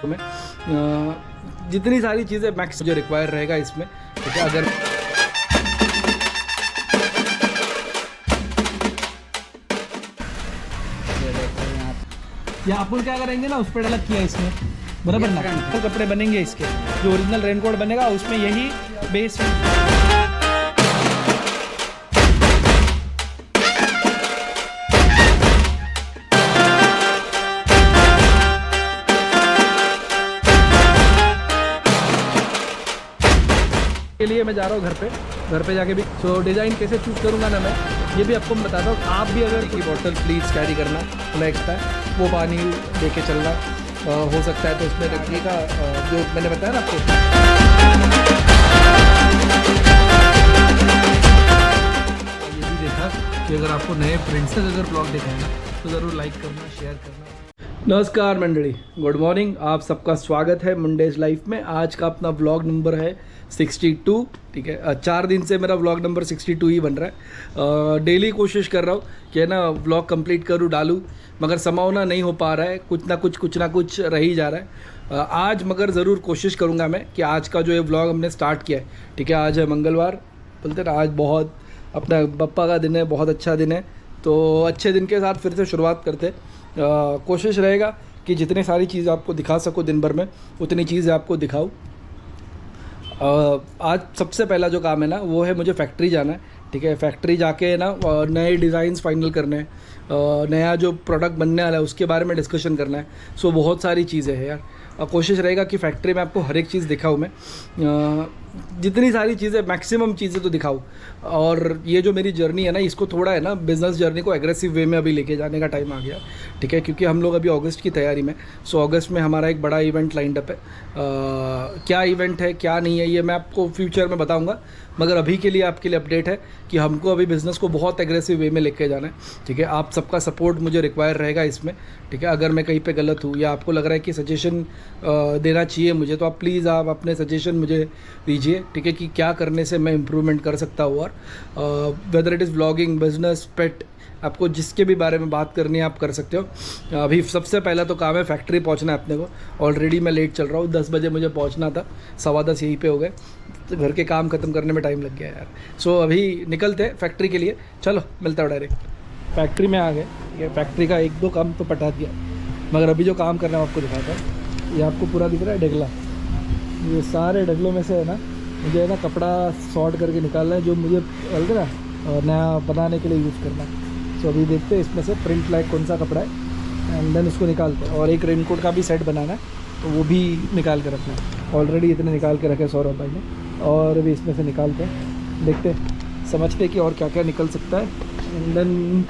में जितनी सारी चीज़ें मैक्स जो रिक्वायर रहेगा इसमें, ठीक है। अगर या अपन क्या करेंगे ना, उस पर अलग किया इसमें बराबर ना, तो कपड़े बनेंगे इसके, जो ओरिजिनल रेनकोट बनेगा उसमें यही बेस के लिए मैं जा रहा हूँ घर पे जाके भी सो डिज़ाइन कैसे चूज़ करूँगा ना मैं, ये भी आपको मैं बताता हूँ। आप भी अगर की बॉटल प्लीज़ कैरी करना, फ्लैक्स का वो पानी लेके चलना हो सकता है तो उसमें रखिएगा, जो मैंने बताया ना आपको। ये भी देखा कि अगर आपको नए फ्रेंड्स तक अगर ब्लॉग देखा है ना तो ज़रूर लाइक करना, शेयर करना। नमस्कार मंडली, गुड मॉर्निंग, आप सबका स्वागत है मुंडेज लाइफ में। आज का अपना व्लॉग नंबर है 62, ठीक है। 4 दिन से मेरा व्लॉग नंबर 62 ही बन रहा है। डेली कोशिश कर रहा हूँ कि ना व्लॉग कंप्लीट करूँ, डालूँ, मगर समावना नहीं हो पा रहा है, कुछ ना कुछ रह ही जा रहा है। आज मगर ज़रूर कोशिश करूँगा मैं कि आज का जो ये व्लॉग हमने स्टार्ट किया है, ठीक है। आज है मंगलवार, बोलते ना आज बहुत अपना बप्पा का दिन है, बहुत अच्छा दिन है, तो अच्छे दिन के साथ फिर से शुरुआत करते। कोशिश रहेगा कि जितनी सारी चीज़ आपको दिखा सकूँ दिन भर में उतनी चीज़ें आपको दिखाऊँ। आज सबसे पहला जो काम है ना वो है मुझे फैक्ट्री जाना है, ठीक है। फैक्ट्री जाके ना नए डिज़ाइंस फाइनल करने हैं, नया जो प्रोडक्ट बनने वाला है उसके बारे में डिस्कशन करना है। सो बहुत सारी चीज़ें हैं यार, कोशिश रहेगा कि फैक्ट्री में आपको हर एक चीज़ दिखाऊँ मैं, जितनी सारी चीज़ें मैक्सिमम चीज़ें तो दिखाऊँ। और ये जो मेरी जर्नी है ना, इसको थोड़ा है ना बिज़नेस जर्नी को एग्रेसिव वे में अभी लेके जाने का टाइम आ गया, ठीक है। क्योंकि हम लोग अभी अगस्त की तैयारी में, सो अगस्त में हमारा एक बड़ा इवेंट लाइंड अप है। क्या इवेंट है क्या नहीं है ये मैं आपको फ्यूचर में बताऊँगा, मगर अभी के लिए आपके लिए अपडेट है कि हमको अभी बिज़नेस को बहुत एग्रेसिव वे में लेके जाना है, ठीक है। आप सबका सपोर्ट मुझे रिक्वायर रहेगा इसमें, ठीक है। अगर मैं कहीं पे गलत हूँ या आपको लग रहा है कि सजेशन देना चाहिए मुझे, तो आप प्लीज़ आप अपने सजेशन मुझे दीजिए, ठीक है, कि क्या करने से मैं इम्प्रूवमेंट कर सकता हूँ। और whether it is vlogging, business, pet, आपको जिसके भी बारे में बात करनी है आप कर सकते हो। अभी सबसे पहला तो काम है फैक्ट्री पहुंचना है अपने को। ऑलरेडी मैं लेट चल रहा हूँ, 10 बजे मुझे पहुंचना था, 10:15 यहीं पे हो गए, तो घर के काम ख़त्म करने में टाइम लग गया यार। सो अभी निकलते हैं फैक्ट्री के लिए, चलो मिलता हूँ डायरेक्ट। फैक्ट्री में आ गए, ये फैक्ट्री का 1-2 काम तो पटा दिया, मगर अभी जो काम करना है आपको दिखाता हूँ। ये आपको पूरा दिख रहा है ढगला, ये सारे ढगलों में से है ना मुझे है ना कपड़ा सॉर्ट करके निकालना है, जो मुझे बोलते ना नया बनाने के लिए यूज़ करना है। सो अभी देखते हैं इसमें से प्रिंट लाइक कौन सा कपड़ा है, एंड देन उसको निकालते हैं। और एक रेनकोट का भी सेट बनाना है, तो वो भी निकाल के रखना है। ऑलरेडी इतने निकाल के रखे सौरभ भाई ने, और अभी इसमें से निकालते हैं, देखते हैं, समझते हैं कि और क्या क्या निकल सकता है, एंड देन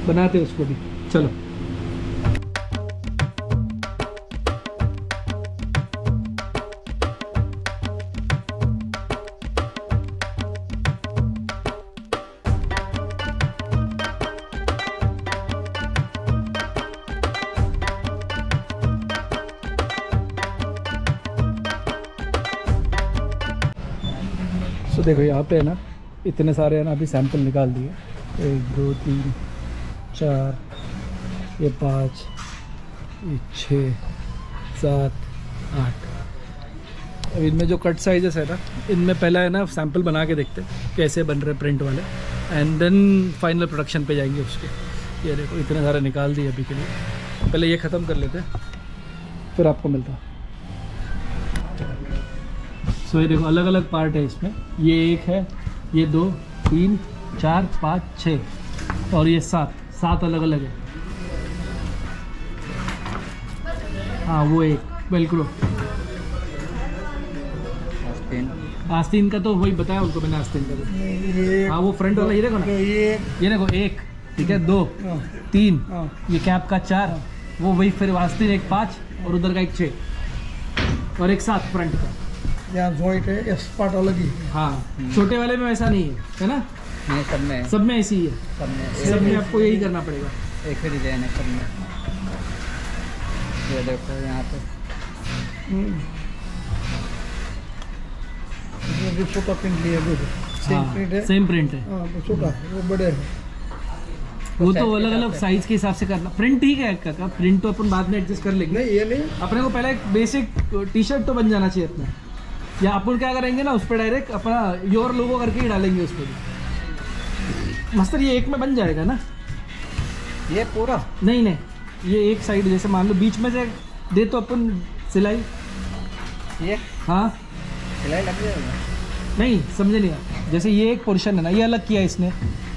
बनाते हैं उसको भी। चलो तो देखो यहाँ पे है ना इतने सारे है ना अभी सैंपल निकाल दिए, 1 2 3 4, ये 5, ये 6 7 8। अब इनमें जो कट साइजेस है ना, इनमें पहला है ना सैंपल बना के देखते हैं कैसे बन रहे प्रिंट वाले, एंड देन फाइनल प्रोडक्शन पे जाएंगे उसके। ये देखो इतने सारे निकाल दिए अभी के लिए, पहले ये ख़त्म कर लेते हैं फिर आपको मिलता है। सो ये देखो अलग अलग पार्ट है इसमें, ये 1 है, ये 2 3 4 5 6 और ये 7 अलग अलग है। हाँ वो एक वेलक्रो आस्तीन का तो वही बताया उनको मैंने, आस्तीन का तो हाँ वो फ्रंट वाला ये देखो ना, ये देखो 1, ठीक है, 2 3, ये कैप का 4, वो वही फिर आस्तीन एक 5 और उधर का एक 6 और एक 7 फ्रंट का। यहाँ जॉइंट है, ये पार्ट अलग ही है। हाँ छोटे वाले में ऐसा नहीं है ना, नहीं सब में ऐसी ही है, सब में आपको यही करना पड़ेगा। एक ही डिजाइन है सब में। ये देखो यहाँ पे इसमें भी छोटा प्रिंट लिया, सेम प्रिंट है, सेम प्रिंट है। हाँ वो छोटा है, वो बड़े है। वो तो अलग अलग साइज के हिसाब से करना। प्रिंट ठीक है काका, प्रिंट तो अपन बाद में एडजस्ट कर लेंगे। नहीं ये नहीं, अपने को पहले एक बेसिक टी शर्ट तो बन जाना चाहिए अपना, या अपन क्या करेंगे ना उस पर डायरेक्ट अपना योर लोगो करके ही डालेंगे उस पर भी। मास्टर ये एक में बन जाएगा ना? ये पूरा नहीं नहीं, ये एक साइड जैसे मान लो बीच में से दे तो अपन सिलाई। ये हाँ सिलाई लग जाएगा। नहीं समझे नहीं आप, जैसे ये एक पोर्शन है ना, ये अलग किया इसने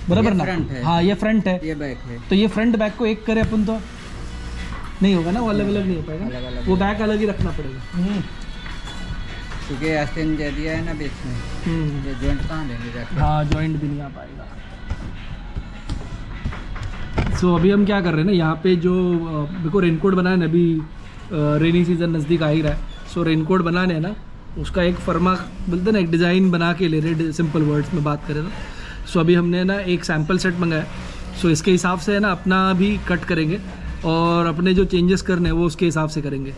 बराबर ये ना? front है। हाँ ये फ्रंट है, ये बैक है। तो ये फ्रंट बैक को एक करे अपन तो नहीं होगा ना, वो अलग अलग नहीं हो पाएगा, अलग-अलग वो बैक अलग ही रखना पड़ेगा। क्योंकि आस्तीन दे दिया है ना बीच में, ये जॉइंट कहाँ देंगे जाके? हाँ जॉइंट भी नहीं आ पाएगा। सो अभी हम क्या कर रहे हैं ना, यहाँ पे जो मेरे को रेनकोट बनाना है, अभी रेनी सीज़न नज़दीक आ ही रहा है। सो रेनकोट बनाने है ना, उसका एक फर्मा बोलते हैं ना, एक डिज़ाइन बना के ले रहे, सिंपल वर्ड्स में बात करें तो। सो अभी हमने ना एक सैम्पल सेट मंगाया। सो इसके हिसाब से है ना अपना भी कट करेंगे और अपने जो चेंजेस करने हैं वो उसके हिसाब से करेंगे।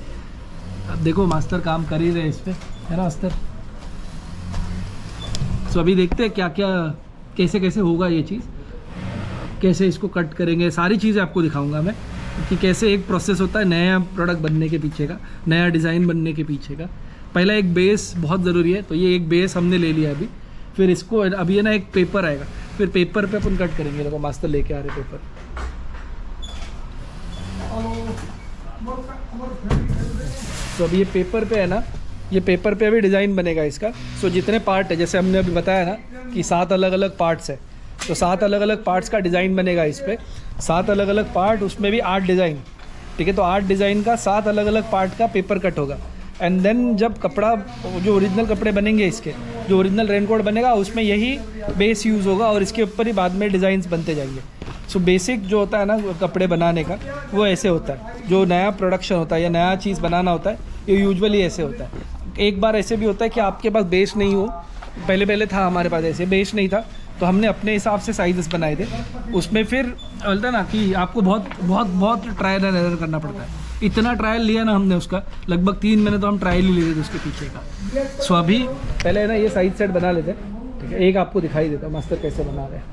अब देखो मास्टर काम कर ही रहे इस पर, है ना मास्टर? सो अभी देखते हैं क्या क्या कैसे कैसे होगा ये चीज़, कैसे इसको कट करेंगे, सारी चीज़ें आपको दिखाऊंगा मैं कि कैसे एक प्रोसेस होता है नया प्रोडक्ट बनने के पीछे का, नया डिज़ाइन बनने के पीछे का। पहला एक बेस बहुत ज़रूरी है, तो ये एक बेस हमने ले लिया अभी। फिर इसको अभी है ना एक पेपर आएगा, फिर पेपर पे अपन कट करेंगे। देखो मास्टर लेके आ रहे पेपर। तो अभी ये पेपर पे है ना, ये पेपर पे अभी डिज़ाइन बनेगा इसका। सो जितने पार्ट है, जैसे हमने अभी बताया ना कि 7 अलग अलग पार्ट्स है, तो 7 अलग अलग पार्ट्स का डिज़ाइन बनेगा इस पर। 7 अलग अलग पार्ट, उसमें भी 8 डिज़ाइन, ठीक है? तो 8 डिज़ाइन का 7 अलग अलग पार्ट का पेपर कट होगा। एंड देन जब कपड़ा, जो ओरिजिनल कपड़े बनेंगे इसके, जो ओरिजिनल रेनकोट बनेगा उसमें यही बेस यूज़ होगा और इसके ऊपर ही बाद में डिज़ाइंस बनते जाएंगे। सो बेसिक जो होता है ना कपड़े बनाने का, वो ऐसे होता है। जो नया प्रोडक्शन होता है या नया चीज़ बनाना होता है, ये यूजुअली ऐसे होता है। एक बार ऐसे भी होता है कि आपके पास बेस नहीं हो, पहले था हमारे पास ऐसे बेस नहीं था, तो हमने अपने हिसाब से साइजेस बनाए थे। उसमें फिर बोलता है ना कि आपको बहुत ट्रायल एंड एरर करना पड़ता है। इतना ट्रायल लिया ना हमने उसका, लगभग 3 महीने तो हम ट्रायल ही ले रहे थे उसके पीछे का। सो अभी पहले है ना ये साइड सेट बना लेते हैं, ठीक है? एक आपको दिखाई देता हूँ मास्टर कैसे बना रहे हैं।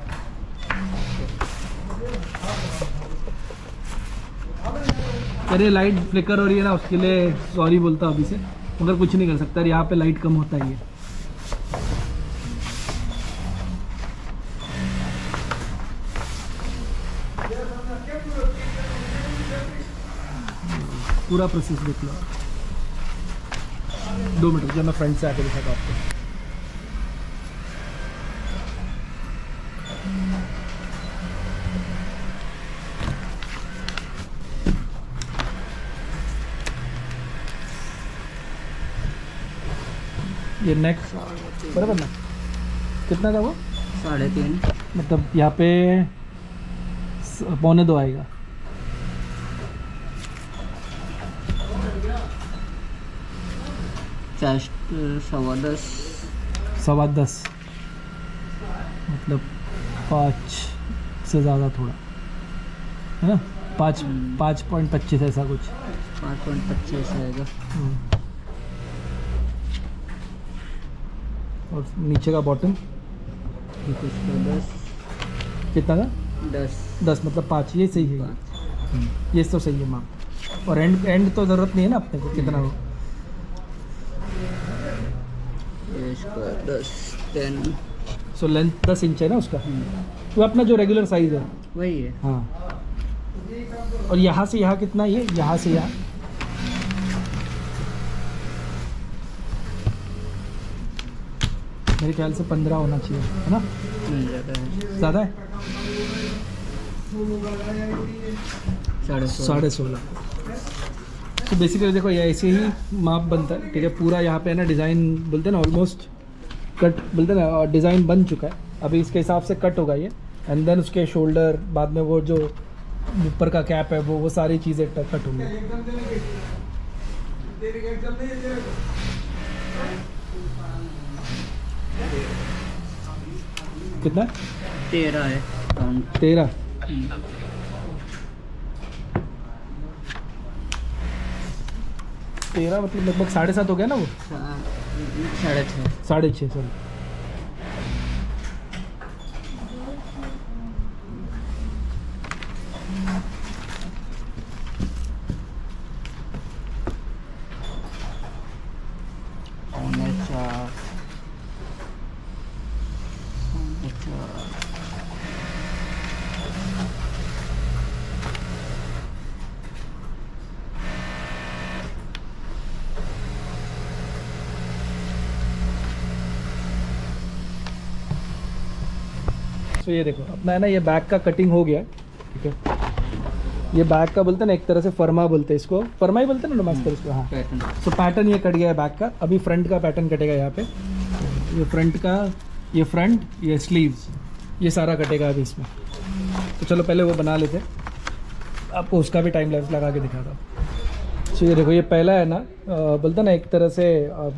अरे लाइट फ्लिकर हो रही है ना, उसके लिए सॉरी बोलता हूँ अभी से, मगर कुछ नहीं कर सकता, यहाँ पे लाइट कम होता ही है। पूरा प्रोसेस देख लो। 2 मिनट जब मैं फ्रंट से आके दिखाता आपको। ये नेक बराबर ना, कितना था वो? 3.5, मतलब यहाँ पे 2.25 आएगा। चेस्ट 10.25, 10.25, मतलब 5 से ज़्यादा थोड़ा, है ना? 5.25 ऐसा कुछ। 5.25 आएगा। और नीचे का बॉटम कुछ 10, कितना था? 10 मतलब 5, ये सही है। ये तो सही है माप। और एंड तो ज़रूरत नहीं है ना अपने को कितना हो। इसका 10 सो लेंथ 10 इंच है ना उसका, तो अपना जो रेगुलर साइज़ है वही है। हाँ। और यहाँ से यहाँ कितना, ये यहाँ से यहाँ मेरे ख्याल से 15 होना चाहिए, है ना? नहीं ज़्यादा है, ज़्यादा है? 16.5। तो बेसिकली देखो ये ऐसे ही माप बनता है, ठीक है? पूरा यहाँ पे है ना डिज़ाइन बोलते हैं ना, ऑलमोस्ट कट बोलते हैं ना, डिज़ाइन बन चुका है। अभी इसके हिसाब से कट होगा ये, एंड देन उसके शोल्डर, बाद में वो जो ऊपर का कैप है वो सारी चीज़ें कट होंगी। कितना? 13 है काउंट। 13। 13 मतलब लगभग 7.5 हो गया ना वो? 6.5। 6.5 सॉरी। सो ये देखो अपना है ना, ये बैक का कटिंग हो गया, ठीक है। ये बैक का बोलते हैं ना, एक तरह से फर्मा बोलते हैं इसको, फर्मा ही बोलते हैं ना मास्टर इसको, हाँ। पैटर्न तो पैटर्न ये कट गया है बैक का, अभी फ्रंट का पैटर्न कटेगा यहाँ पे। ये फ्रंट का, ये फ्रंट, ये स्लीव्स, ये सारा कटेगा अभी इसमें। तो चलो पहले वो बना लेते हैं, आपको उसका भी टाइम लैप्स लगा के दिखाता हूँ। सो ये देखो, ये पहला है ना बोलते हैं ना एक तरह से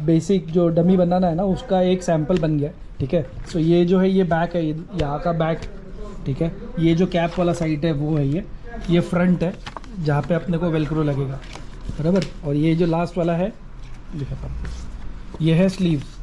बेसिक जो डमी बनाना है ना, उसका एक सैम्पल बन गया, ठीक है। सो ये जो है ये बैक है, यहाँ का बैक, ठीक है। ये जो कैप वाला साइड है वो है ये फ्रंट है जहाँ पे अपने को वेलक्रो लगेगा, बराबर। और ये जो लास्ट वाला है दिखाता हूँ, ये है स्लीव्स,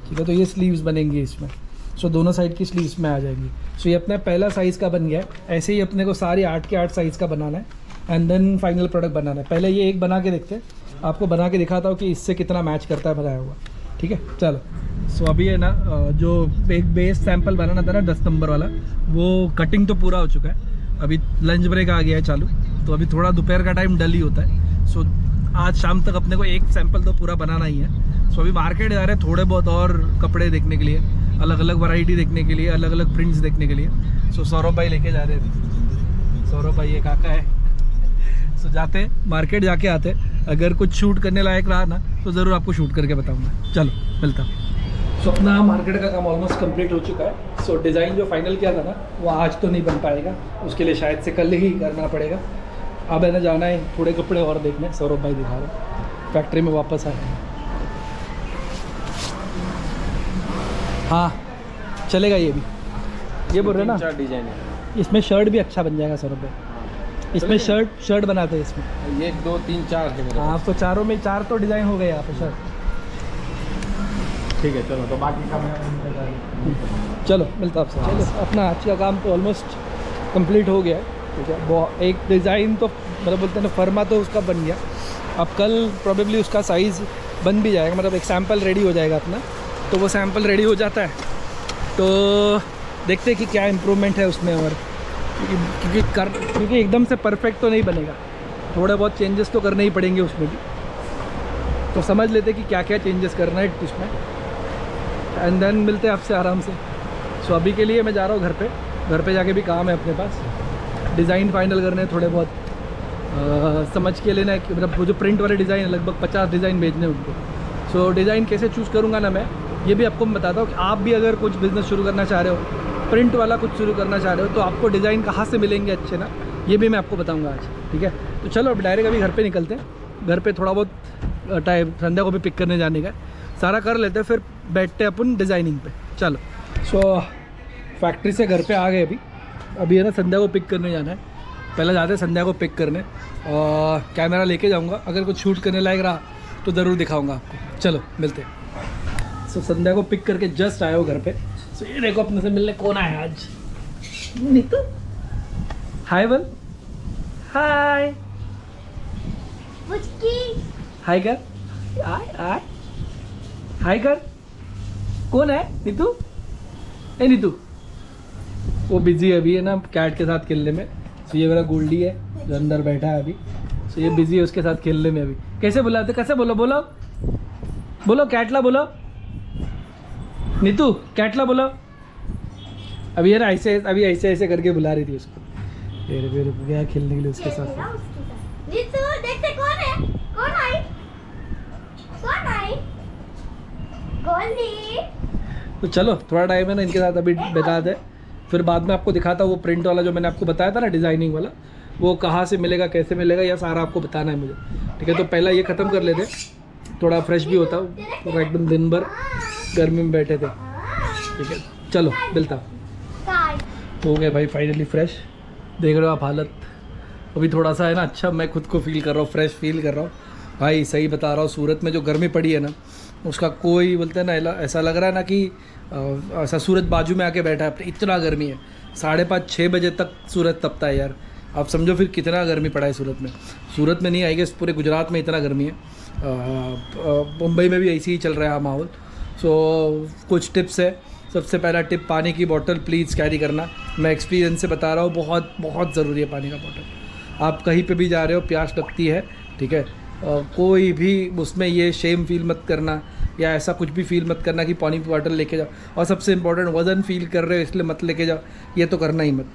ठीक है। तो ये स्लीव्स बनेंगी इसमें, सो दोनों साइड की स्लीव्स में आ जाएंगी। सो ये अपना पहला साइज़ का बन गया है। ऐसे ही अपने को सारे 8 के 8 साइज़ का बनाना है एंड देन फाइनल प्रोडक्ट बनाना है। पहले ये एक बना के देखते हैं, आपको बना के दिखाता हूँ कि इससे कितना मैच करता है बनाया हुआ, ठीक है। चलो, सो अभी है ना जो एक बेस सैंपल बनाना था ना 10 नंबर वाला, वो कटिंग तो पूरा हो चुका है। अभी लंच ब्रेक आ गया है चालू, तो अभी थोड़ा दोपहर का टाइम डल ही होता है। सो आज शाम तक अपने को एक सैंपल तो पूरा बनाना ही है। सो अभी मार्केट जा रहे हैं थोड़े बहुत और कपड़े देखने के लिए, अलग अलग वैरायटी देखने के लिए, अलग अलग प्रिंट्स देखने के लिए। सो सौरभ भाई लेके जा रहे हैं अभी। सौरभ भाई ये काका है। सो जाते मार्केट जाके आते, अगर कुछ शूट करने लायक रहा ना तो ज़रूर आपको शूट करके बताऊँगा। चलो मिलता हूँ। सो अपना मार्केट का काम ऑलमोस्ट कंप्लीट हो चुका है। सो डिज़ाइन जो फाइनल किया था ना वो आज तो नहीं बन पाएगा, उसके लिए शायद से कल ही करना पड़ेगा। अब है ना जाना है थोड़े कपड़े और देखने, सौरभ भाई दिखा रहे फैक्ट्री में वापस आए। हाँ चलेगा ये भी, ये बोल रहे ना डिजाइन है इसमें शर्ट भी अच्छा बन जाएगा सौरभ भाई। इसमें शर्ट बनाते हैं इसमें, 1 2 3 4 है मेरे हाँ। तो चारों में 4 तो डिज़ाइन हो गए यहाँ पे शर्ट। ठीक है चलो, तो बाकी का मैं चलो मिलता आपसे। चलो अपना आज का काम तो ऑलमोस्ट कंप्लीट हो गया है, ठीक है। एक डिज़ाइन तो मतलब बोलते हैं ना फर्मा तो उसका बन गया। अब कल प्रोबेबली उसका साइज़ बन भी जाएगा, मतलब एक सैम्पल रेडी हो जाएगा अपना। तो वो सैम्पल रेडी हो जाता है तो देखते हैं कि क्या इम्प्रूवमेंट है उसमें। और क्योंकि एकदम से परफेक्ट तो नहीं बनेगा, थोड़े बहुत चेंजेस तो करने ही पड़ेंगे उसमें भी। तो समझ लेते कि क्या क्या चेंजेस करना है उसमें एंड देन मिलते हैं आपसे आराम से। सो अभी के लिए मैं जा रहा हूँ घर पे जाके भी काम है अपने पास, डिज़ाइन फाइनल करने हैं थोड़े बहुत, समझ के लेना है कि मतलब वो जो प्रिंट वाले डिज़ाइन है लगभग 50 डिज़ाइन भेजने हैं उनको। सो डिज़ाइन कैसे चूज़ करूँगा ना मैं, ये भी आपको मैं बताता हूँ कि आप भी अगर कुछ बिज़नेस शुरू करना चाह रहे हो, प्रिंट वाला कुछ शुरू करना चाह रहे हो, तो आपको डिज़ाइन कहाँ से मिलेंगे अच्छे ना, ये भी मैं आपको बताऊँगा आज, ठीक है। तो चलो अब डायरेक्ट अभी घर पे निकलते हैं। घर पे थोड़ा बहुत टाइम संध्या को भी पिक करने जाने का, सारा कर लेते हैं फिर बैठते हैं अपन डिज़ाइनिंग पे। चलो, सो फैक्ट्री से घर पे आ गए अभी है ना संध्या को पिक करने जाना है। पहले जाते हैं संध्या को पिक करने, और कैमरा लेके जाऊँगा, अगर कुछ शूट करने लायक रहा तो ज़रूर दिखाऊँगा आपको। चलो मिलते हैं। सो संध्या को पिक करके जस्ट आया हो घर पे। सो ये देखो अपने से मिलने कौन आया आज, नीतू। हाय बोल, हाय हाय कर, हाय हाय कर। कौन है नीतू? ए नीतू, वो बिजी है अभी है ना कैट के साथ खेलने में। तो ये मेरा गोल्डी है जो अंदर बैठा है अभी। तो ये बिजी है उसके साथ खेलने में अभी। कैसे बुलाते, कैसे बोलो बोलो बोलो, कैटला बोलो नीतू, कैटला बोलो। अभी है ना ऐसे अभी ऐसे करके बुला रही थी उसको, फिर गया खेलने के लिए उसके साथ। नीतू देखते कौन है, कौन आई, कौन आई, गोली। तो चलो थोड़ा टाइम है ना इनके साथ अभी बिता दे, फिर बाद में आपको दिखाता हूँ वो प्रिंट वाला जो मैंने आपको बताया था ना डिज़ाइनिंग वाला, वो कहाँ से मिलेगा, कैसे मिलेगा, यह सारा आपको बताना है मुझे, ठीक है। तो पहला ये ख़त्म कर लेते, थोड़ा फ्रेश भी होता, पूरा एकदम दिन भर गर्मी में बैठे थे, ठीक है। चलो मिलता हो गया भाई फाइनली फ्रेश। देख रहे हो आप हालत, अभी थोड़ा सा है ना अच्छा मैं खुद को फील कर रहा हूँ, फ्रेश फील कर रहा हूँ भाई। सही बता रहा हूँ, सूरत में जो गर्मी पड़ी है ना उसका कोई बोलते हैं ना, ऐसा लग रहा है ना कि ऐसा सूरज बाजू में आके बैठा है अपने, इतना गर्मी है। 5:30-6 बजे तक सूरज तपता है यार, आप समझो फिर कितना गर्मी पड़ा है सूरत में। सूरत में नहीं आएगी, पूरे गुजरात में इतना गर्मी है। मुंबई में भी ऐसे ही चल रहा है माहौल। सो कुछ टिप्स है। सबसे पहला टिप, पानी की बोतल प्लीज़ कैरी करना। मैं एक्सपीरियंस से बता रहा हूँ, बहुत बहुत ज़रूरी है पानी का बोतल। आप कहीं पे भी जा रहे हो, प्यास लगती है, ठीक है, कोई भी उसमें ये शेम फील मत करना या ऐसा कुछ भी फील मत करना कि पानी की बॉटल लेके जाओ, और सबसे इम्पोर्टेंट वज़न फील कर रहे हो इसलिए मत लेके जाओ, ये तो करना ही मत।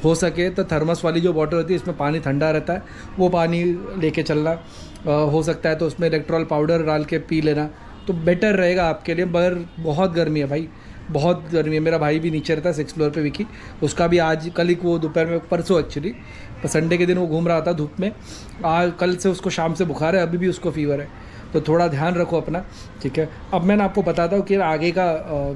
हो सके तो थर्मस वाली जो बॉटल होती है इसमें पानी ठंडा रहता है, वो पानी लेके चलना। हो सकता है तो उसमें इलेक्ट्रॉल पाउडर डाल के पी लेना, तो बेटर रहेगा आपके लिए। मगर बहुत गर्मी है भाई, बहुत गर्मी है। मेरा भाई भी नीचे रहता है 6th फ्लोर पे, विकी, उसका भी आज कल ही वो दोपहर में, परसों एक्चुअली संडे के दिन वो घूम रहा था धूप में, आज कल से उसको शाम से बुखार है, अभी भी उसको फीवर है। तो थोड़ा ध्यान रखो अपना, ठीक है। अब मैं आपको बताता हूँ कि आगे का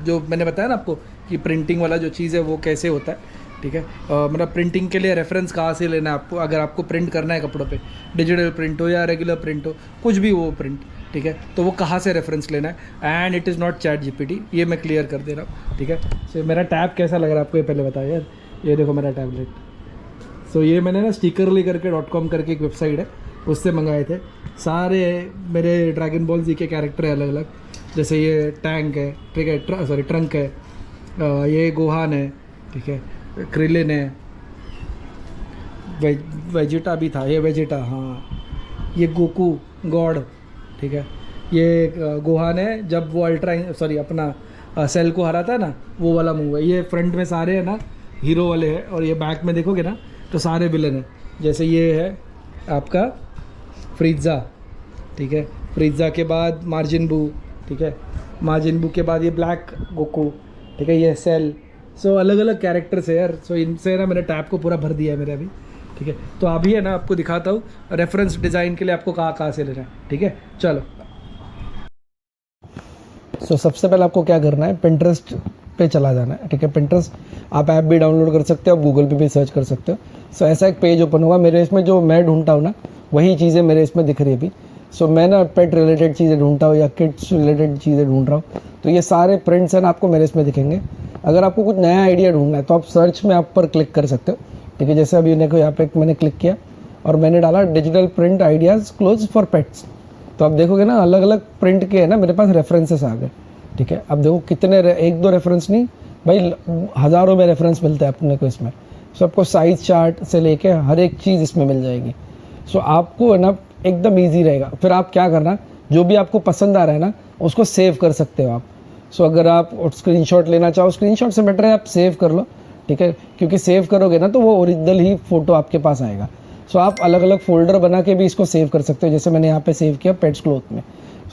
जो मैंने बताया ना आपको कि प्रिंटिंग वाला जो चीज़ है वो कैसे होता है, ठीक है। मतलब प्रिंटिंग के लिए रेफरेंस कहाँ से लेना है आपको, अगर आपको प्रिंट करना है कपड़ों पे, डिजिटल प्रिंट हो या रेगुलर प्रिंट हो, कुछ भी वो प्रिंट, ठीक है, तो वो कहाँ से रेफरेंस लेना है। And it is not ChatGPT, ये मैं क्लियर कर दे रहा हूँ, ठीक है। सो मेरा टैब कैसा लग रहा है आपको ये पहले बताओ यार। ये देखो मेरा टैबलेट। सो ये मैंने ना स्टिकरली करके .com करके एक वेबसाइट है, उससे मंगाए थे। सारे मेरे ड्रैगन बॉल जी के कैरेक्टर है अलग अलग, जैसे ये टैंक है, ठीक है, ट्रंक है, ये गोहान है, ठीक है, क्रिलिन है, वेजिटा भी था, ये वेजिटा, हाँ, ये गोकू गॉड, ठीक है, ये गोहान है जब वो अपना सेल को हराता है ना, वो वाला मूव है। ये फ्रंट में सारे है ना हीरो वाले हैं, और ये बैक में देखोगे ना तो सारे विलन हैं। जैसे ये है आपका फ्रीज़ा, ठीक है, फ्रीज़ा के बाद मार्जिन बू, ठीक है, मार्जिन बू के बाद ये ब्लैक गोकू, ठीक है, ये सेल। सो अलग अलग कैरेक्टर्स है यार। सो इनसे ना मैंने टैब को पूरा भर दिया है मेरे अभी, ठीक है। तो अभी है ना आपको दिखाता हूँ रेफरेंस डिज़ाइन के लिए आपको कहाँ से लेना है, ठीक है, चलो। सो सबसे पहले आपको क्या करना है, पिंटरेस्ट पे चला जाना है, ठीक है। पिंटरेस्ट आप ऐप भी डाउनलोड कर सकते हो, गूगल पे भी सर्च कर सकते हो। सो ऐसा एक पेज ओपन होगा, मेरे इसमें जो मैं ढूंढता हूँ ना वही चीज़ें मेरे इसमें दिख रही है अभी। सो मैं ना पेट रिलेटेड चीज़ें ढूंढता हूँ या किड्स रिलेटेड चीज़ें ढूंढ रहा हूँ, तो ये सारे प्रिंट्स हैं ना आपको मेरे इसमें दिखेंगे। अगर आपको कुछ नया आइडिया ढूंढना है तो आप सर्च में आप पर क्लिक कर सकते हो, ठीक है। जैसे अभी देखो यहाँ पे मैंने क्लिक किया और मैंने डाला digital print ideas clothes for pets, तो आप देखोगे ना अलग अलग प्रिंट के है ना मेरे पास रेफरेंसेस आ गए, ठीक है। अब देखो कितने, एक दो रेफरेंस नहीं भाई, हज़ारों में रेफरेंस मिलते हैं अपने को इसमें। सो आपको साइज़ चार्ट से लेके हर एक चीज़ इसमें मिल जाएगी। सो आपको है ना एकदम ईजी रहेगा। फिर आप क्या करना, जो भी आपको पसंद आ रहा है ना उसको सेव कर सकते हो आप। सो अगर आप स्क्रीनशॉट लेना चाहो, स्क्रीनशॉट से बेटर है आप सेव कर लो, ठीक है, क्योंकि सेव करोगे ना तो वो ओरिजिनल ही फ़ोटो आपके पास आएगा। सो आप अलग अलग फोल्डर बना के भी इसको सेव कर सकते हो, जैसे मैंने यहाँ पे सेव किया पेट्स क्लोथ में।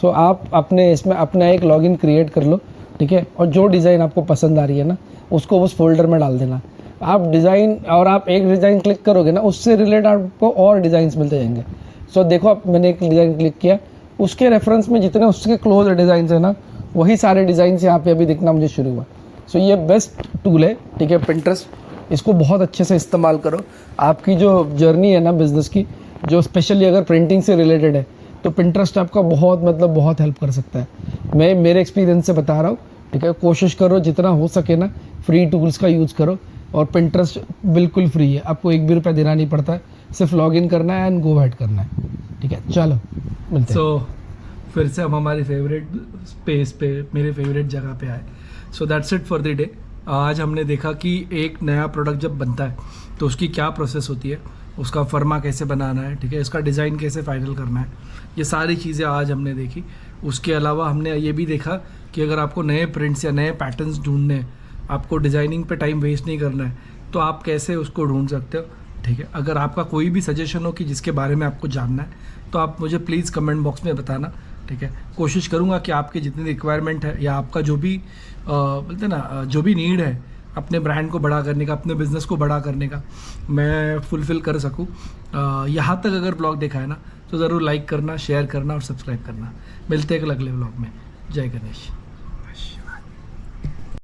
सो आप अपने इसमें अपना एक लॉगिन क्रिएट कर लो, ठीक है, और जो डिज़ाइन आपको पसंद आ रही है ना उसको उस फोल्डर में डाल देना। आप डिज़ाइन, और आप एक डिज़ाइन क्लिक करोगे ना उससे रिलेटेड आपको और डिज़ाइंस मिलते जाएंगे। सो देखो अब मैंने एक डिज़ाइन क्लिक किया, उसके रेफरेंस में जितने उसके क्लोज डिज़ाइन है ना वही सारे डिज़ाइंस यहाँ पे अभी दिखना मुझे शुरू हुआ। सो ये बेस्ट टूल है, ठीक है, पिंटरेस्ट। इसको बहुत अच्छे से इस्तेमाल करो। आपकी जो जर्नी है ना बिज़नेस की, जो स्पेशली अगर प्रिंटिंग से रिलेटेड है, तो पिंटरेस्ट आपका बहुत हेल्प कर सकता है। मैं मेरे एक्सपीरियंस से बता रहा हूँ, ठीक है। कोशिश करो जितना हो सके ना फ्री टूल्स का यूज़ करो, और पिंटरेस्ट बिल्कुल फ्री है, आपको 1 भी रुपया देना नहीं पड़ता है, सिर्फ लॉगिन करना है एंड गो हेड करना है, ठीक है। चलो मिलते हैं। सो फिर से हम हमारी फेवरेट स्पेस पे, मेरे फेवरेट जगह पे आए। So that's it for the day. आज हमने देखा कि एक नया प्रोडक्ट जब बनता है तो उसकी क्या प्रोसेस होती है, उसका फर्मा कैसे बनाना है, ठीक है, इसका डिज़ाइन कैसे फाइनल करना है, ये सारी चीज़ें आज हमने देखी। उसके अलावा हमने ये भी देखा कि अगर आपको नए प्रिंट्स या नए पैटर्न्स ढूंढने हैं, आपको डिज़ाइनिंग पे टाइम वेस्ट नहीं करना है, तो आप कैसे उसको ढूंढ सकते हो, ठीक है। अगर आपका कोई भी सजेशन हो कि जिसके बारे में आपको जानना है तो आप मुझे प्लीज़ कमेंट बॉक्स में बताना, ठीक है। कोशिश करूँगा कि आपकी जितनी रिक्वायरमेंट है या आपका जो भी बोलते हैं ना, जो भी नीड है अपने ब्रांड को बड़ा करने का, अपने बिज़नेस को बड़ा करने का, मैं फुलफ़िल कर सकूँ। यहाँ तक अगर ब्लॉग देखा है ना तो ज़रूर लाइक करना, शेयर करना और सब्सक्राइब करना। मिलते हैं अगले ब्लॉग में। जय गणेश।